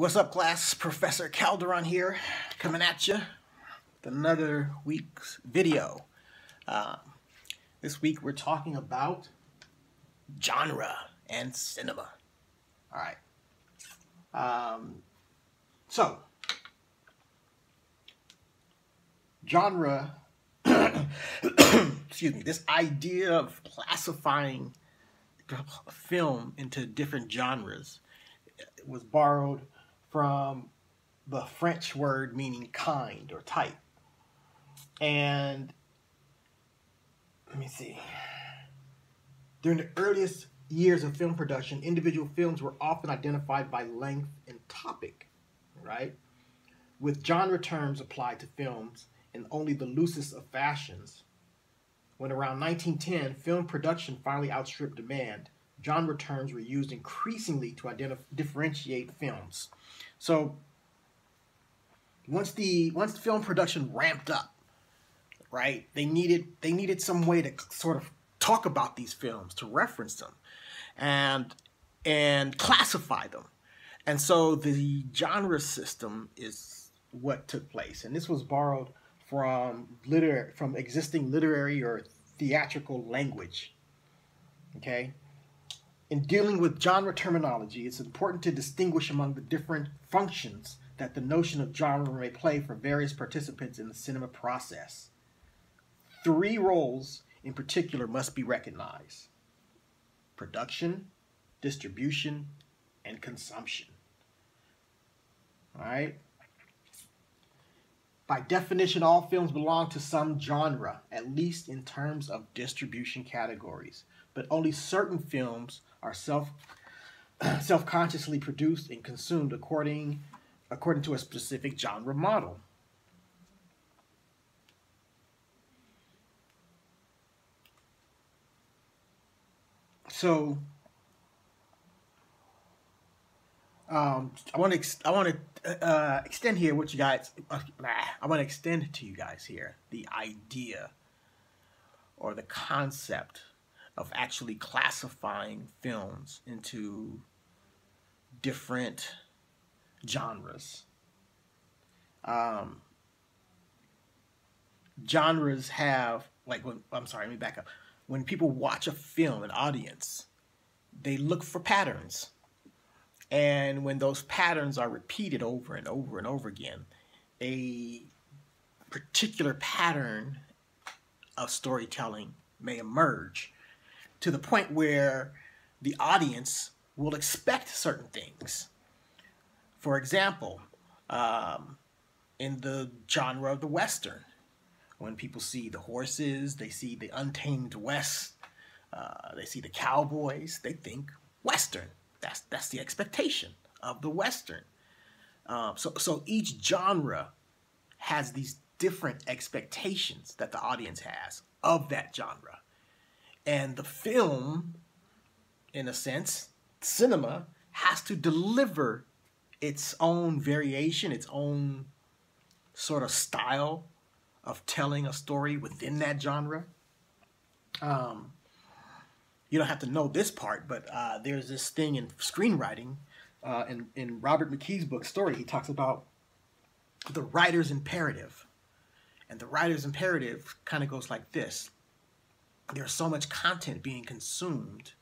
What's up, class? Professor Calderon here, coming at you with another week's video. This week we're talking about genre and cinema. All right. So, genre, excuse me, this idea of classifying film into different genres was borrowed from the French word meaning kind or type. And let me see. During the earliest years of film production, individual films were often identified by length and topic, right? With genre terms applied to films in only the loosest of fashions. When around 1910, film production finally outstripped demand, genre terms were used increasingly to differentiate films. So once the film production ramped up, right, they needed some way to sort of talk about these films, to reference them, and classify them. And so the genre system is what took place, and this was borrowed from existing literary or theatrical language. Okay. In dealing with genre terminology, it's important to distinguish among the different functions that the notion of genre may play for various participants in the cinema process. Three roles in particular must be recognized: production, distribution, and consumption. All right? By definition, all films belong to some genre, at least in terms of distribution categories. But only certain films are self-consciously produced and consumed according to a specific genre model. So I want to extend here what you guys. I want to extend to you guys here the idea or the concept of actually classifying films into different genres. Genres have, let me back up. When people watch a film, an audience, they look for patterns. And when those patterns are repeated over and over and over again, a particular pattern of storytelling may emerge to the point where the audience will expect certain things. For example, in the genre of the Western, when people see the horses, they see the untamed West, they see the cowboys, they think Western. That's the expectation of the Western. So each genre has these different expectations that the audience has of that genre. And the film, in a sense, cinema, has to deliver its own variation, its own sort of style of telling a story within that genre. You don't have to know this part, but there's this thing in screenwriting, in Robert McKee's book, Story, he talks about the writer's imperative. And the writer's imperative kind of goes like this. There's so much content being consumed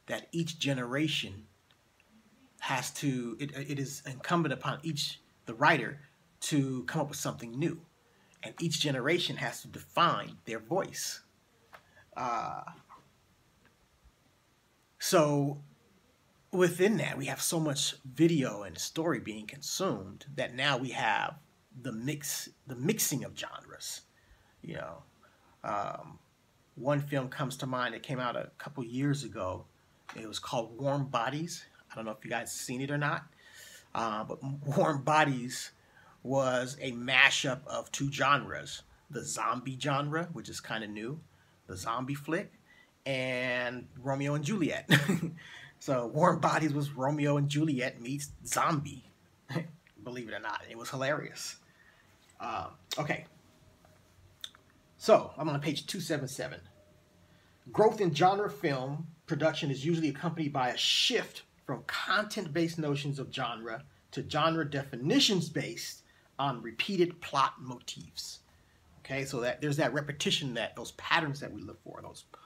that each generation has to, it is incumbent upon the writer to come up with something new. And each generation has to define their voice. So within that, we have so much video and story being consumed that now we have the mixing of genres. You know, one film comes to mind that came out a couple years ago. It was called Warm Bodies. I don't know if you guys have seen it or not, but Warm Bodies was a mashup of two genres: the zombie genre, which is kind of new, the zombie flick, and Romeo and Juliet. So Warm Bodies was Romeo and Juliet meets zombie. Believe it or not, it was hilarious. Okay. So I'm on page 277. Growth in genre film production is usually accompanied by a shift from content-based notions of genre to genre definitions based on repeated plot motifs. Okay, so that there's that repetition, that those patterns that we look for,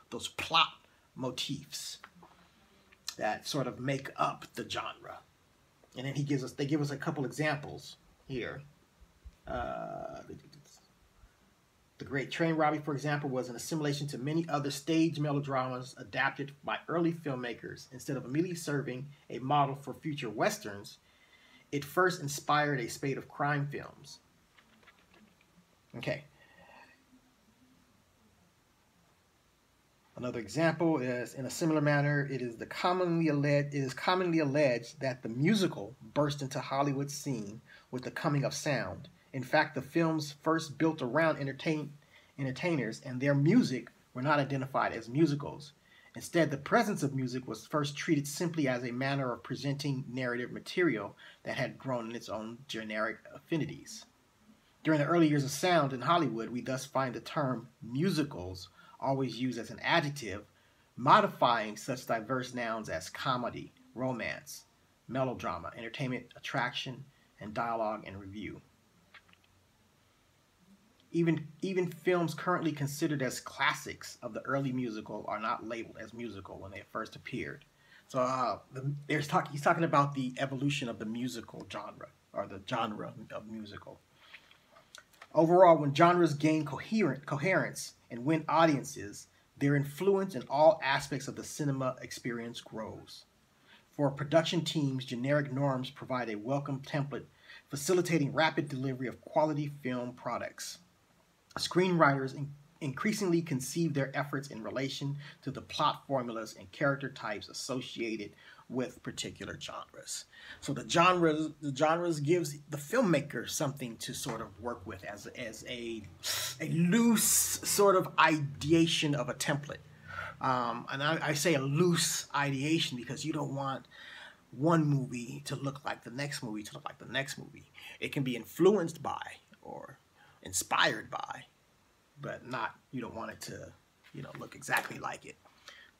those plot motifs that sort of make up the genre. And then they give us a couple examples here. The Great Train Robbery, for example, was an assimilation to many other stage melodramas adapted by early filmmakers. Instead of immediately serving a model for future westerns, it first inspired a spate of crime films. Okay. Another example is, in a similar manner, it is commonly alleged that the musical burst into Hollywood's scene with the coming of sound. In fact, the films first built around entertainers and their music were not identified as musicals. Instead, the presence of music was first treated simply as a manner of presenting narrative material that had grown in its own generic affinities. During the early years of sound in Hollywood, we thus find the term musicals always used as an adjective, modifying such diverse nouns as comedy, romance, melodrama, entertainment, attraction, and dialogue and review. Even films currently considered as classics of the early musical are not labeled as musical when they first appeared. So he's talking about the evolution of the musical genre, or the genre of musical. Overall, when genres gain coherence and win audiences, their influence in all aspects of the cinema experience grows. For production teams, generic norms provide a welcome template, facilitating rapid delivery of quality film products. Screenwriters increasingly conceive their efforts in relation to the plot formulas and character types associated with particular genres. So the genres gives the filmmaker something to sort of work with as a loose sort of ideation of a template. And I say a loose ideation because you don't want one movie to look like the next movie to look like the next movie. It can be influenced by or inspired by, but you don't want it to, look exactly like it.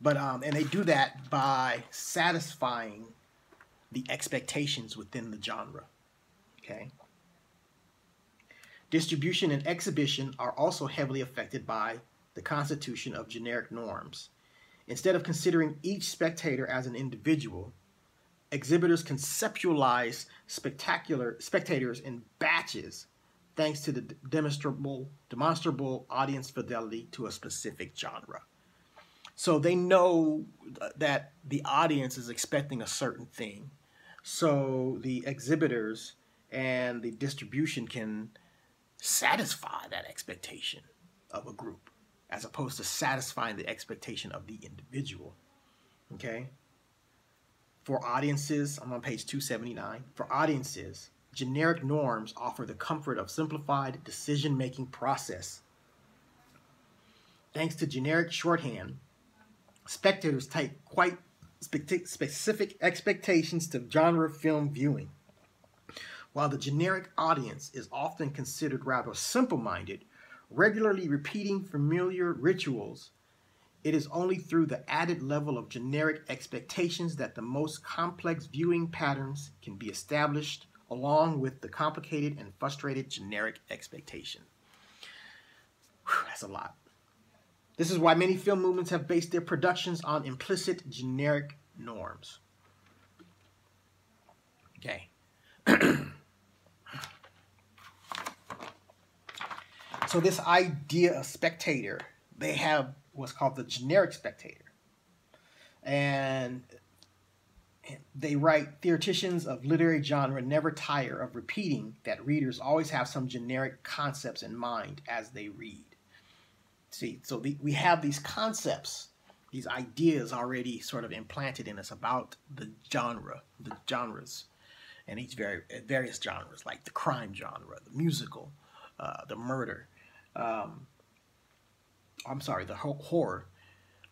But and they do that by satisfying the expectations within the genre. Okay. Distribution and exhibition are also heavily affected by the constitution of generic norms. Instead of considering each spectator as an individual, exhibitors conceptualize spectators in batches, thanks to the demonstrable audience fidelity to a specific genre. So they know that the audience is expecting a certain thing. So the exhibitors and the distribution can satisfy that expectation of a group, as opposed to satisfying the expectation of the individual. Okay? For audiences, I'm on page 279. For audiences, generic norms offer the comfort of simplified decision-making process. Thanks to generic shorthand, spectators take quite specific expectations to genre film viewing. While the generic audience is often considered rather simple-minded, regularly repeating familiar rituals, it is only through the added level of generic expectations that the most complex viewing patterns can be established, along with the complicated and frustrated generic expectation. That's a lot. This is why many film movements have based their productions on implicit generic norms. Okay. So this idea of spectator, they have what's called the generic spectator. And they write, theoreticians of literary genre never tire of repeating that readers always have some generic concepts in mind as they read. See, so we have these concepts, these ideas already sort of implanted in us about the genres, and each various genres, like the crime genre, the musical, the murder, the horror.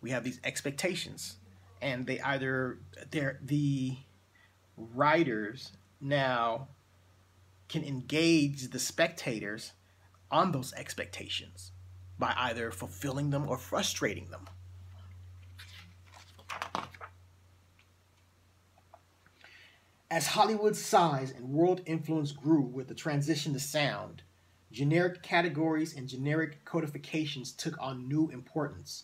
We have these expectations, and the writers now can engage the spectators on those expectations by either fulfilling them or frustrating them. As Hollywood's size and world influence grew with the transition to sound, generic categories and generic codifications took on new importance.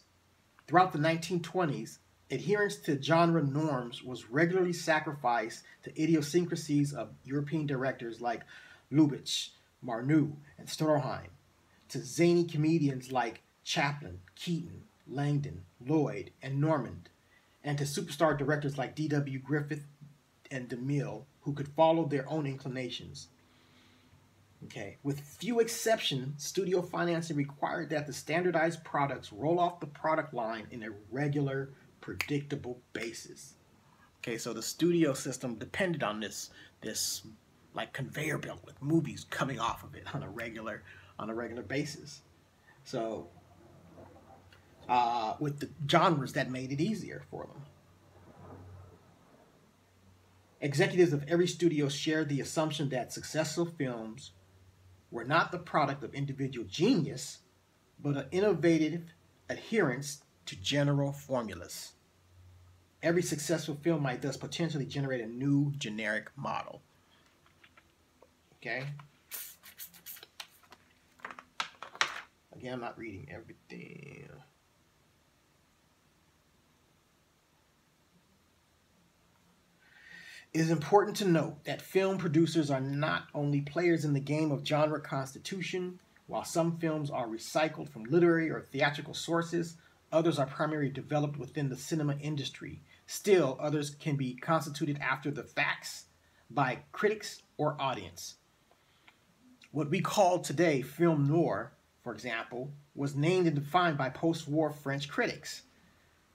Throughout the 1920s, adherence to genre norms was regularly sacrificed to idiosyncrasies of European directors like Lubitsch, Marnu, and Stroheim, to zany comedians like Chaplin, Keaton, Langdon, Lloyd, and Normand, and to superstar directors like D.W. Griffith and DeMille, who could follow their own inclinations. Okay. With few exceptions, studio financing required that the standardized products roll off the product line in a regular, predictable basis. Okay, so the studio system depended on this like conveyor belt with movies coming off of it on a regular basis. So with the genres, that made it easier for them. Executives of every studio shared the assumption that successful films were not the product of individual genius, but an innovative adherence to general formulas. Every successful film might thus potentially generate a new generic model. Okay? Again, I'm not reading everything. It is important to note that film producers are not only players in the game of genre constitution. While some films are recycled from literary or theatrical sources, others are primarily developed within the cinema industry. Still, others can be constituted after the facts by critics or audience. What we call today film noir, for example, was named and defined by post-war French critics.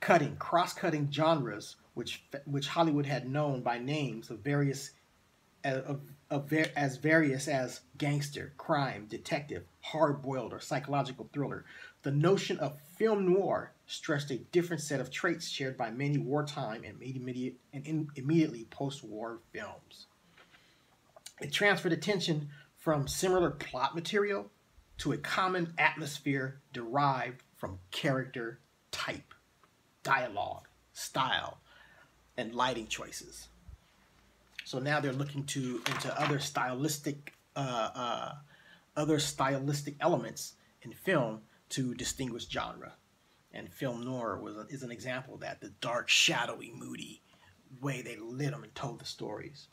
Cross-cutting genres which Hollywood had known by names of various as gangster, crime, detective, hard-boiled, or psychological thriller. The notion of film noir stressed a different set of traits shared by many wartime and immediately post-war films. It transferred attention from similar plot material to a common atmosphere derived from character type, dialogue, style, and lighting choices. So now they're looking into other stylistic elements in film to distinguish genre. And film noir is an example of that, the dark, shadowy, moody way they lit them and told the stories.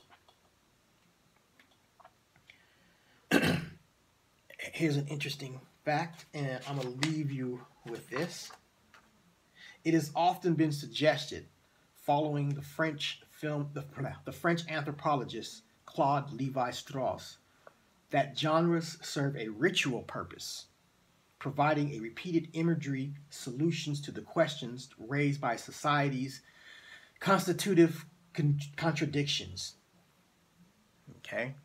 Here's an interesting fact, and I'm going to leave you with this. It has often been suggested, following the French anthropologist Claude Lévi-Strauss, that genres serve a ritual purpose, providing a repeated imagery solutions to the questions raised by society's constitutive contradictions. Okay,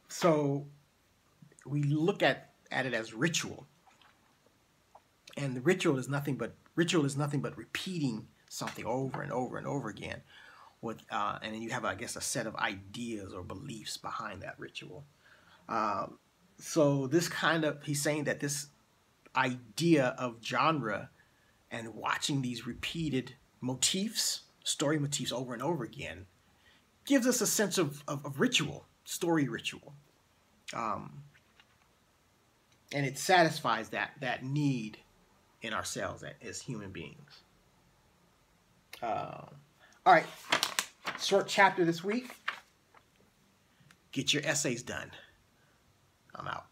so we look at it as ritual, and the ritual is nothing but repeating something over and over and over again, and then you have, I guess, a set of ideas or beliefs behind that ritual. So he's saying that this idea of genre and watching these repeated story motifs over and over again, gives us a sense of ritual, story ritual. And it satisfies that need in ourselves as human beings. All right, short chapter this week. Get your essays done. I'm out.